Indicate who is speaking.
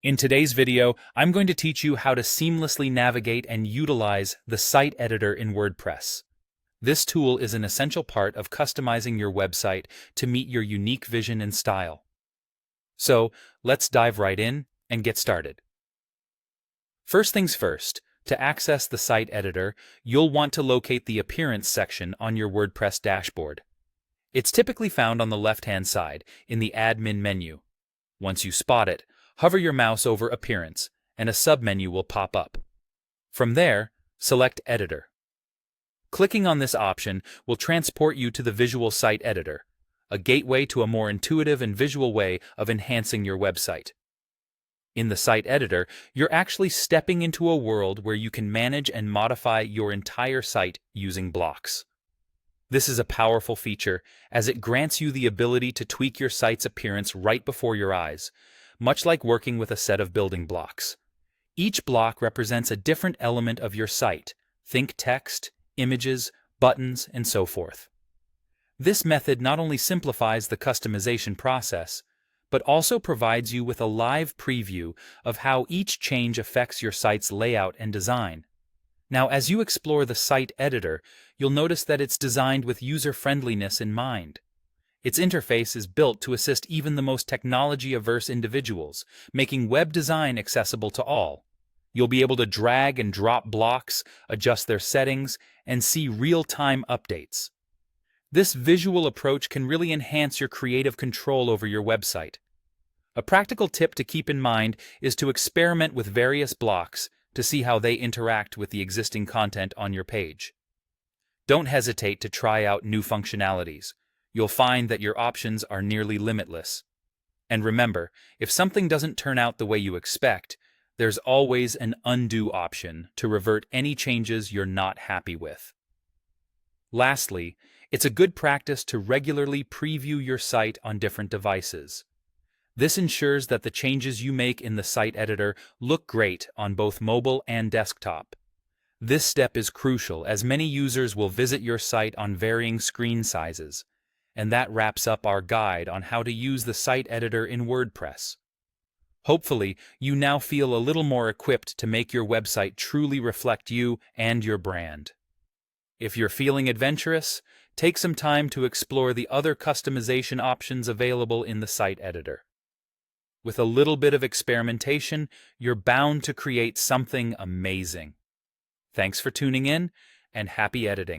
Speaker 1: In today's video, I'm going to teach you how to seamlessly navigate and utilize the site editor in WordPress. This tool is an essential part of customizing your website to meet your unique vision and style. So, let's dive right in and get started. First things first, to access the site editor, you'll want to locate the Appearance section on your WordPress dashboard. It's typically found on the left-hand side in the Admin menu. Once you spot it, hover your mouse over Appearance, and a submenu will pop up. From there, select Editor. Clicking on this option will transport you to the Visual Site Editor, a gateway to a more intuitive and visual way of enhancing your website. In the Site Editor, you're actually stepping into a world where you can manage and modify your entire site using blocks. This is a powerful feature, as it grants you the ability to tweak your site's appearance right before your eyes, much like working with a set of building blocks. Each block represents a different element of your site. Think text, images, buttons, and so forth. This method not only simplifies the customization process, but also provides you with a live preview of how each change affects your site's layout and design. Now, as you explore the site editor, you'll notice that it's designed with user-friendliness in mind. Its interface is built to assist even the most technology-averse individuals, making web design accessible to all. You'll be able to drag and drop blocks, adjust their settings, and see real-time updates. This visual approach can really enhance your creative control over your website. A practical tip to keep in mind is to experiment with various blocks to see how they interact with the existing content on your page. Don't hesitate to try out new functionalities. You'll find that your options are nearly limitless. And remember, if something doesn't turn out the way you expect, there's always an undo option to revert any changes you're not happy with. Lastly, it's a good practice to regularly preview your site on different devices. This ensures that the changes you make in the site editor look great on both mobile and desktop. This step is crucial, as many users will visit your site on varying screen sizes. And that wraps up our guide on how to use the site editor in WordPress. Hopefully, you now feel a little more equipped to make your website truly reflect you and your brand. If you're feeling adventurous, take some time to explore the other customization options available in the site editor. With a little bit of experimentation, you're bound to create something amazing. Thanks for tuning in, and happy editing.